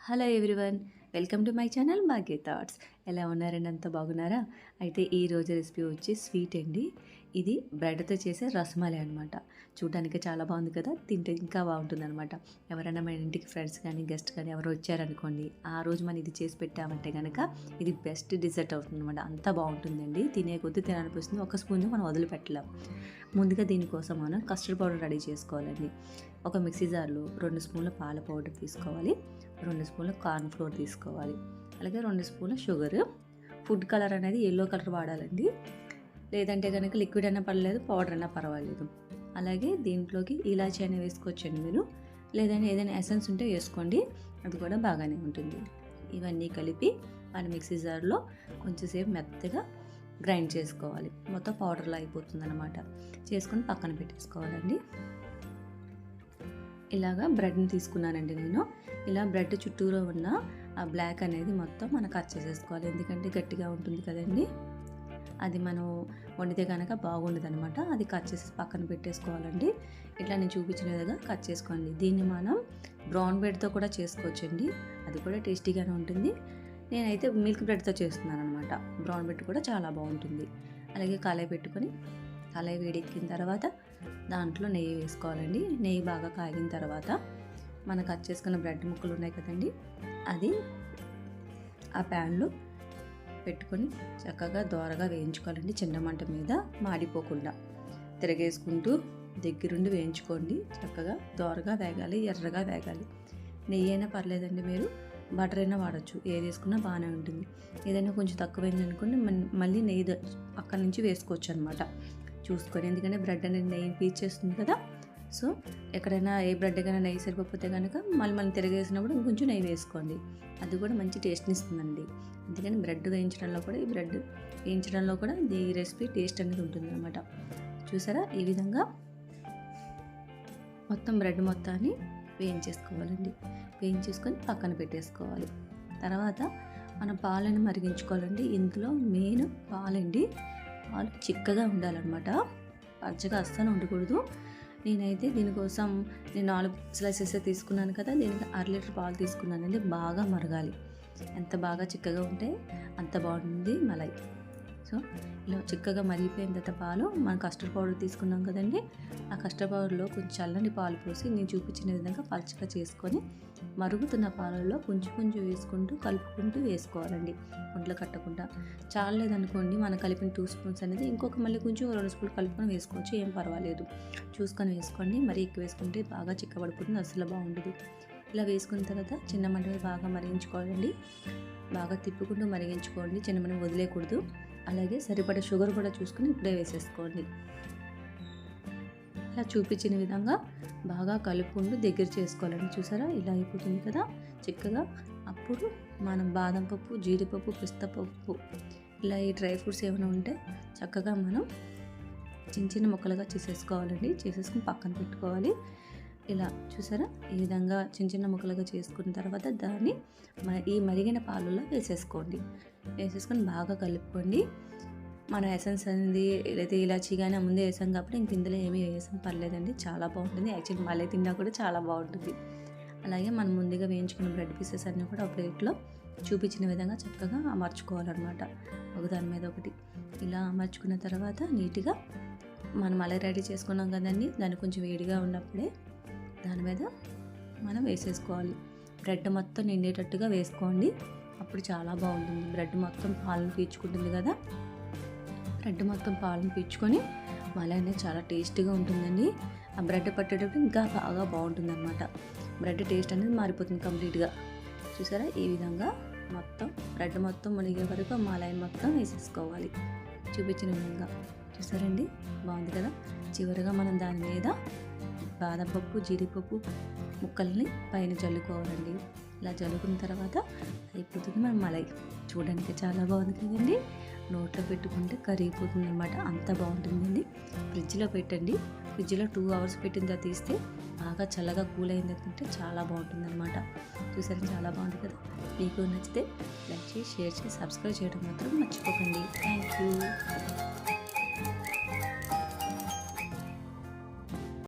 Hello everyone, welcome to my channel Bhagya thoughts. ఎలా ఉన్నారండి? అంత బాగున్నారా? అయితే ఈరోజు రెసిపీ వచ్చి స్వీట్ అండి. ఇది బ్రెడ్తో చేసే రసమలై అనమాట. చూడడానికి చాలా బాగుంది కదా, తింటే ఇంకా బాగుంటుంది అనమాట. ఎవరైనా మన ఇంటికి ఫ్రెండ్స్ కానీ గెస్ట్ కానీ ఎవరు వచ్చారనుకోండి, ఆ రోజు మనం ఇది చేసి పెట్టామంటే కనుక ఇది బెస్ట్ డిజర్ట్ అవుతుంది అనమాట. అంత బాగుంటుందండి, తినే కొద్దీ తినాలనిపిస్తుంది. ఒక స్పూన్ మనం వదిలిపెట్టలేం. ముందుగా దీనికోసం మనం కస్టర్డ్ పౌడర్ రెడీ చేసుకోవాలండి. ఒక మిక్సీ జార్లో 2 స్పూన్ల పాల పౌడర్ తీసుకోవాలి, 2 స్పూన్ల కార్న్ ఫ్లోర్ తీసుకోవాలి, అలాగే 2 స్పూన్ల షుగర్. ఫుడ్ కలర్ అనేది ఎల్లో కలర్ వాడాలండి, లేదంటే కనుక లిక్విడ్ అయినా పర్లేదు, పౌడర్ అయినా పర్వాలేదు. అలాగే దీంట్లోకి ఇలాచీ అయినా వేసుకోవచ్చండి మీరు, లేదంటే ఏదైనా ఎసెన్స్ ఉంటే వేసుకోండి, అది కూడా బాగానే ఉంటుంది. ఇవన్నీ కలిపి మన మిక్సీ జార్లో కొంచెంసేపు మెత్తగా గ్రైండ్ చేసుకోవాలి. మొత్తం పౌడర్లో అయిపోతుంది అనమాట. చేసుకొని పక్కన పెట్టేసుకోవాలండి. ఇలాగా బ్రెడ్ని తీసుకున్నానండి నేను. ఇలా బ్రెడ్ చుట్టూరా ఉన్న ఆ బ్లాక్ అనేది మొత్తం మనం కట్ చేసేసుకోవాలి, ఎందుకంటే గట్టిగా ఉంటుంది కదండి. అది మనం వండితే కనుక బాగుండదు అనమాట. అది కట్ చేసి పక్కన పెట్టేసుకోవాలండి. ఇట్లా నేను చూపించిన విధంగా కట్ చేసుకోండి. దీన్ని మనం బ్రౌన్ బ్రెడ్తో కూడా చేసుకోవచ్చండి, అది కూడా టేస్టీగానే ఉంటుంది. నేనైతే మిల్క్ బ్రెడ్తో చేస్తున్నాను అనమాట. బ్రౌన్ బ్రెడ్ కూడా చాలా బాగుంటుంది. అలాగే కళాయి పెట్టుకొని, కళాయి వేడెక్కిన తర్వాత దాంట్లో నెయ్యి వేసుకోవాలండి. నెయ్యి బాగా కాగిన తర్వాత మనం కట్ చేసుకున్న బ్రెడ్ ముక్కలు ఉన్నాయి కదండి, అది ఆ ప్యాన్లో పెట్టుకొని చక్కగా దోరగా వేయించుకోవాలండి. చిన్న మంట మీద మాడిపోకుండా తిరగేసుకుంటూ దగ్గరుండి వేయించుకోండి. చక్కగా దోరగా వేగాలి, ఎర్రగా వేగాలి. నెయ్యి అయినా పర్లేదండి, మీరు బటర్ అయినా వాడచ్చు, ఏది వేసుకున్నా బాగానే ఉంటుంది. ఏదైనా కొంచెం తక్కువైంది అనుకోండి, మళ్ళీ నెయ్యి పక్క నుంచి వేసుకోవచ్చు అనమాట చూసుకొని, ఎందుకంటే బ్రెడ్ అనేది నెయ్యి పీల్చేస్తుంది కదా. సో ఎక్కడైనా ఏ బ్రెడ్ కైనా నెయ్యి సరిపోతే కనుక మళ్ళీ తిరగేసినప్పుడు ఇంకొంచెం నెయ్యి వేసుకోండి, అది కూడా మంచి టేస్ట్ని ఇస్తుందండి. ఎందుకంటే బ్రెడ్ వేయించడంలో కూడా, ఈ బ్రెడ్ వేయించడంలో కూడా ఈ రెసిపీ టేస్ట్ అనేది ఉంటుంది అనమాట. చూసారా, ఈ విధంగా మొత్తం బ్రెడ్ మొత్తాన్ని వేయించేసుకోవాలండి. వేయించేసుకొని పక్కన పెట్టేసుకోవాలి. తర్వాత మనం పాలను మరిగించుకోవాలండి. ఇందులో మెయిన్ పాలండి. పాలు చిక్కగా ఉండాలన్నమాట, పచ్చగా అస్సలు ఉండకూడదు. నేనైతే దీనికోసం 4 స్లైసెస్ తీసుకున్నాను కదా, దీనికి 1/2 లీటర్ పాలు తీసుకున్నానండి. బాగా మరగాలి, ఎంత బాగా చిక్కగా ఉంటే అంత బాగుంటుంది మలై. సో ఇలా చిక్కగా మరిగిపోయిన తర్వాత పాలు, మనం కస్టర్డ్ పౌడర్ తీసుకున్నాం కదండి, ఆ కస్టర్డ్ పౌడర్లో కొంచెం చల్లని పాలు పోసి నేను చూపించిన విధంగా పలచగా చేసుకొని మరుగుతున్న పాలల్లో కొంచెం కొంచెం వేసుకుంటూ కలుపుకుంటూ వేసుకోవాలండి, ఒంట్లో కట్టకుండా. చాలేదనుకోండి, మనం కలిపిన 2 స్పూన్స్ అనేది ఇంకొక మళ్ళీ కొంచెం 2 స్పూన్లు కలుపుకొని వేసుకోవచ్చు, ఏం పర్వాలేదు. చూసుకొని వేసుకోండి, మరీ ఎక్కువ వేసుకుంటే బాగా చిక్కబడిపోతుంది, అసలు బాగుండదు. ఇలా వేసుకున్న తర్వాత చిన్న మంట మీద బాగా మరిగించుకోవాలండి. బాగా తిప్పుకుంటూ మరిగించుకోండి, చిన్న మంట వదిలేయకూడదు. అలాగే సరిపడే షుగర్ కూడా చూసుకుని ఇప్పుడే వేసేసుకోండి. ఇలా చూపించిన విధంగా బాగా కలుపుకుంటూ దగ్గర చేసుకోవాలండి. చూసారా, ఇలా అయిపోతుంది కదా చిక్కగా. అప్పుడు మనం బాదం పప్పు, జీడిపప్పు, పిస్తా పప్పు, ఇలా ఈ డ్రై ఫ్రూట్స్ ఏమైనా ఉంటే చక్కగా మనం చిన్న చిన్న ముక్కలుగా చేసేసుకోవాలండి. చేసేసుకుని పక్కన పెట్టుకోవాలి. ఇలా చూసారా, ఈ విధంగా చిన్న చిన్న ముక్కలుగా చేసుకున్న తర్వాత దాన్ని ఈ మరిగిన పాలల్లో వేసేసుకోండి. వేసేసుకొని బాగా కలుపుకోండి. మన ఎసెన్స్ అనేది ఏదైతే ఇలాచీ కానీ ముందే వేసాం కాబట్టి ఇంక ఇందులో ఏమీ వేసాం పర్లేదండి, చాలా బాగుంటుంది. యాక్చువల్లీ మళ్ళీ తిన్నా కూడా చాలా బాగుంటుంది. అలాగే మనం ముందుగా వేయించుకున్న బ్రెడ్ పీసెస్ అన్నీ కూడా ఒక ప్లేట్లో చూపించిన విధంగా చక్కగా అమర్చుకోవాలన్నమాట, ఒకదాని మీద ఒకటి. ఇలా అమర్చుకున్న తర్వాత నీట్గా మనం అలా రెడీ చేసుకున్నాం కదండి, దాన్ని కొంచెం వేడిగా ఉన్నప్పుడే దాని మీద మనం వేసేసుకోవాలి. బ్రెడ్ మొత్తం నిండేటట్టుగా వేసుకోండి, అప్పుడు చాలా బాగుంటుంది. బ్రెడ్ మొత్తం పాలను పీల్చుకుంటుంది కదా, బ్రెడ్ మొత్తం పాలను పీల్చుకొని మలై అనేది చాలా టేస్టీగా ఉంటుందండి. ఆ బ్రెడ్ పట్టేటప్పుడు ఇంకా బాగా బాగుంటుంది అనమాట. బ్రెడ్ టేస్ట్ అనేది మారిపోతుంది కంప్లీట్గా. చూసారా, ఈ విధంగా మొత్తం బ్రెడ్ మొత్తం మునిగే వరకు మలై మొత్తం వేసేసుకోవాలి, చూపించిన విధంగా. చూసారండి, బాగుంది కదా. చివరిగా మనం దాని మీద బాదం పప్పు, జీడిపప్పు ముక్కల్ని పైన జల్లుకోవాలండి. ఇలా జల్లుకున్న తర్వాత అయిపోతుంది మన మలై. చూడడానికి చాలా బాగుంది కదండి, నోట్లో పెట్టుకుంటే కరిగిపోతుంది అనమాట, అంత బాగుంటుందండి. ఫ్రిడ్జ్లో పెట్టండి, ఫ్రిడ్జ్లో 2 అవర్స్ పెట్టిన తర్వాత తీస్తే బాగా చల్లగా కూల్ అయింది తింటే చాలా బాగుంటుంది అనమాట. చూసారు, చాలా బాగుంటుంది కదా. మీకు నచ్చితే లైక్ చేసి, షేర్ చేసి, సబ్స్క్రైబ్ చేయడం మాత్రం మర్చిపోకండి. Thank you.